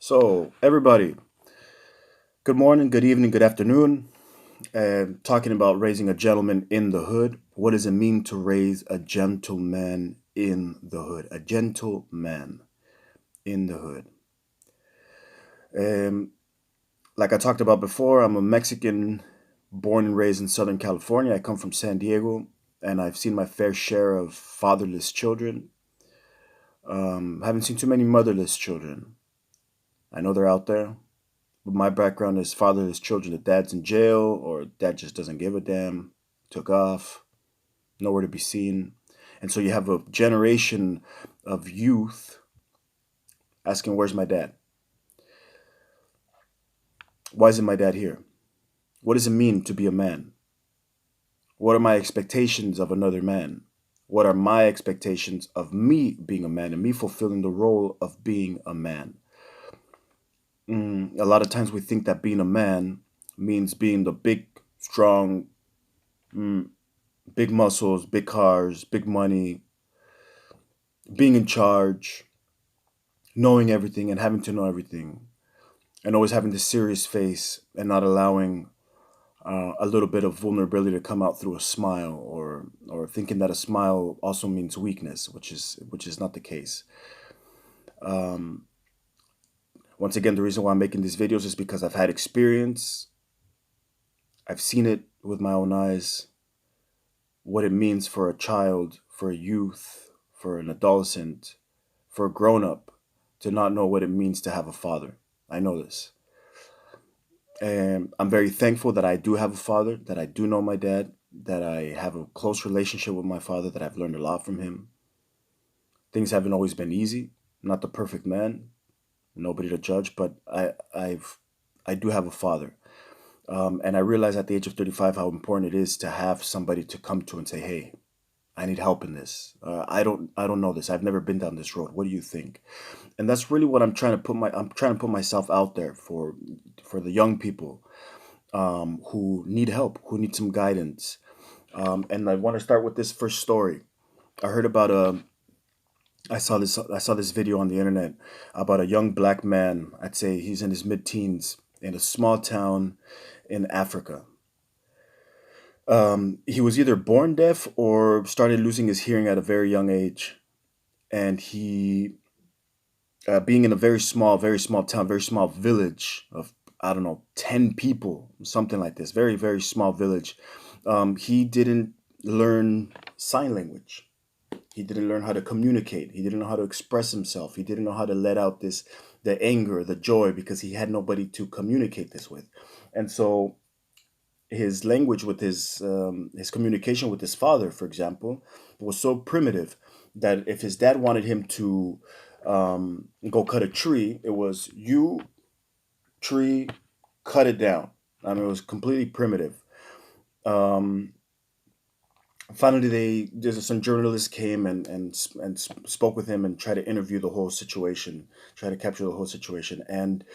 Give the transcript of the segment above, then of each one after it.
So, everybody, good morning, good evening, good afternoon. And talking about raising a gentleman in the hood. What does it mean to raise a gentleman in the hood? A gentleman in the hood. Um, like I talked about before, I'm a Mexican born and raised in Southern California. I come from San Diego, and I've seen my fair share of fatherless children. Haven't seen too many motherless children. I know they're out there. But my background is fatherless children. The dad's in jail, or dad just doesn't give a damn, took off, nowhere to be seen. And so you have a generation of youth asking, "Where's my dad? Why isn't my dad here? What does it mean to be a man? What are my expectations of another man? What are my expectations of me being a man and me fulfilling the role of being a man?" A lot of times we think that being a man means being the big, strong, mm, big muscles, big cars, big money, being in charge, knowing everything and having to know everything, and always having this serious face and not allowing a little bit of vulnerability to come out through a smile, or thinking that a smile also means weakness, which is not the case. Um, Once again, the reason why I'm making these videos is because I've had experience. I've seen it with my own eyes. What it means for a child, for a youth, for an adolescent, for a grown up to not know what it means to have a father. I know this. And I'm very thankful that I do have a father, that I do know my dad, that I have a close relationship with my father, that I've learned a lot from him. Things haven't always been easy. I'm not the perfect man, nobody to judge, but I do have a father. And I realized at the age of 35 how important it is to have somebody to come to and say, "Hey, I need help in this. I don't know this. I've never been down this road. What do you think?" And that's really what I'm trying to put myself out there for the young people who need help, who need some guidance. And I want to start with this first story. I heard about a I saw this video on the internet about a young black man. I'd say he's in his mid-teens in a small town in Africa. He was either born deaf or started losing his hearing at a very young age, and he being in a very small town, very small village of, I don't know, 10 people, something like this, very, very small village. He didn't learn sign language. He didn't learn how to communicate. He didn't know how to express himself. He didn't know how to let out the anger, the joy, because he had nobody to communicate this with. And so his language with his communication with his father, for example, was so primitive that if his dad wanted him to go cut a tree, it was you tree, cut it down. I mean, it was completely primitive. Um, Finally, there's some journalists came and spoke with him and tried to interview the whole situation, try to capture the whole situation, and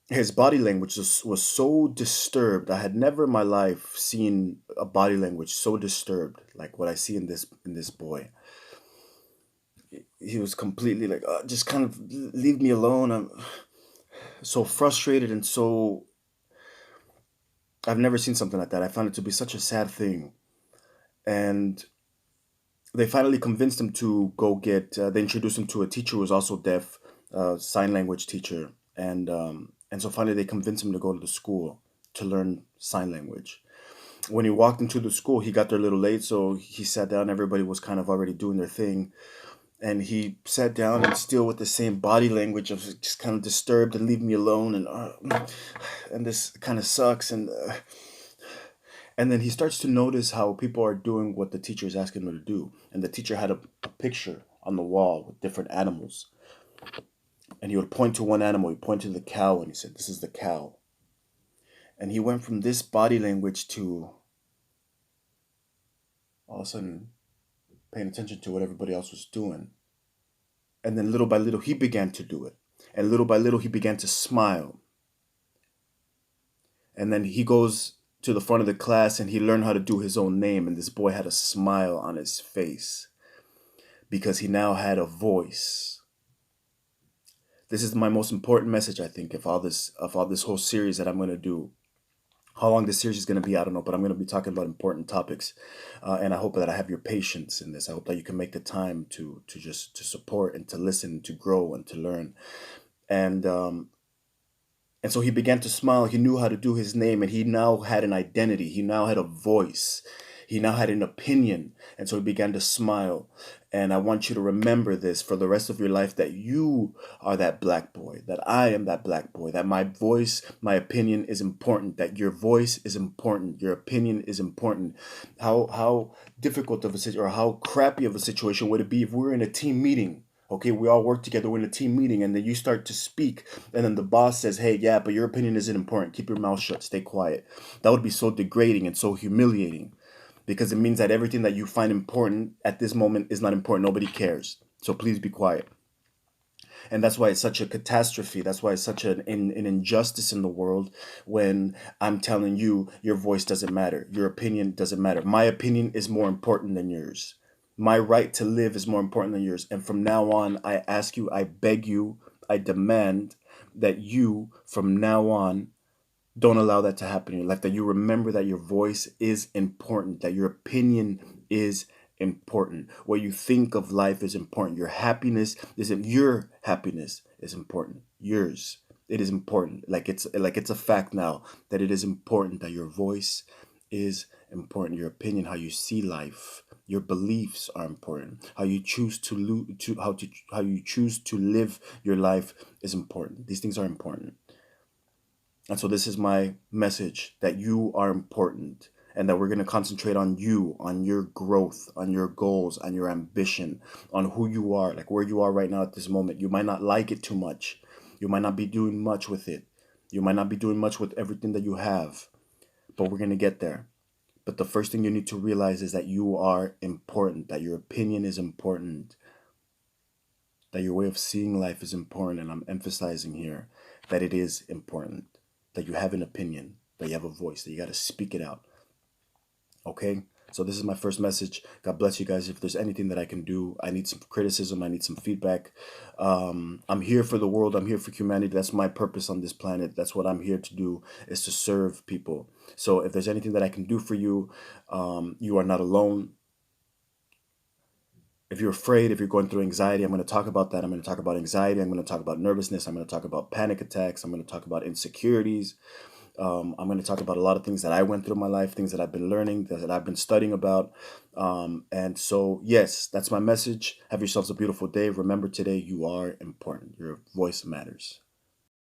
his body language was so disturbed. I had never in my life seen a body language so disturbed like what I see in this boy. He was completely like, just kind of leave me alone. I'm so frustrated and so I've never seen something like that. I found it to be such a sad thing. And they finally convinced him to go get. They introduced him to a teacher who was also deaf, sign language teacher, and so finally they convinced him to go to the school to learn sign language. When he walked into the school, he got there a little late, so he sat down. Everybody was kind of already doing their thing, and he sat down and still with the same body language of just kind of disturbed and leave me alone, and this kind of sucks, and then he starts to notice how people are doing what the teacher is asking them to do. And the teacher had a picture on the wall with different animals. And he would point to one animal, he'd point to the cow, and he said, "This is the cow." And he went from this body language to all of a sudden paying attention to what everybody else was doing. And then little by little, he began to do it. And little by little, he began to smile. And then he goes to the front of the class and he learned how to do his own name. And this boy had a smile on his face because he now had a voice. This is my most important message, I think, of all this whole series that I'm going to do. How long this series is going to be, I don't know, but I'm going to be talking about important topics, and I hope that I have your patience in this. I hope that you can make the time to just to support and to listen, to grow and to learn. And and so he began to smile. He knew how to do his name, and he now had an identity. He now had a voice. He now had an opinion. And so he began to smile. And I want you to remember this for the rest of your life, that you are that black boy, that I am that black boy, that my voice, my opinion is important, that your voice is important, your opinion is important. How difficult of a situation, or how crappy of a situation would it be if we were in a team meeting? Okay, we all work together, we're in a team meeting, and then you start to speak, and then the boss says, hey, yeah, but your opinion isn't important. Keep your mouth shut, stay quiet. That would be so degrading and so humiliating, because it means that everything that you find important at this moment is not important. Nobody cares. So please be quiet. And that's why it's such a catastrophe. That's why it's such an injustice in the world when I'm telling you your voice doesn't matter. Your opinion doesn't matter. My opinion is more important than yours. My right to live is more important than yours. And from now on, I ask you, I beg you, I demand that you, from now on, don't allow that to happen in your life. That you remember that your voice is important, that your opinion is important. What you think of life is important. Your happiness isn't your happiness is important. Yours. It is important. Like it's a fact now that it is important that your voice is important. Your opinion, how you see life, your beliefs are important. How you choose how you choose to live your life is important. These things are important. And so this is my message, that you are important, and that we're going to concentrate on you, on your growth, on your goals, on your ambition, on who you are, like where you are right now at this moment. You might not like it too much. You might not be doing much with it. You might not be doing much with everything that you have, but we're going to get there. But the first thing you need to realize is that you are important, that your opinion is important, that your way of seeing life is important. And I'm emphasizing here that it is important, that you have an opinion, that you have a voice, that you got to speak it out. Okay? So this is my first message. God bless you guys. If there's anything that I can do, I need some criticism. I need some feedback. I'm here for the world. I'm here for humanity. That's my purpose on this planet. That's what I'm here to do, is to serve people. So if there's anything that I can do for you, you are not alone. If you're afraid, if you're going through anxiety, I'm going to talk about that. I'm going to talk about anxiety. I'm going to talk about nervousness. I'm going to talk about panic attacks. I'm going to talk about insecurities. I'm going to talk about a lot of things that I went through in my life, things that I've been learning, that I've been studying about. And so, yes, that's my message. Have yourselves a beautiful day. Remember today, you are important. Your voice matters.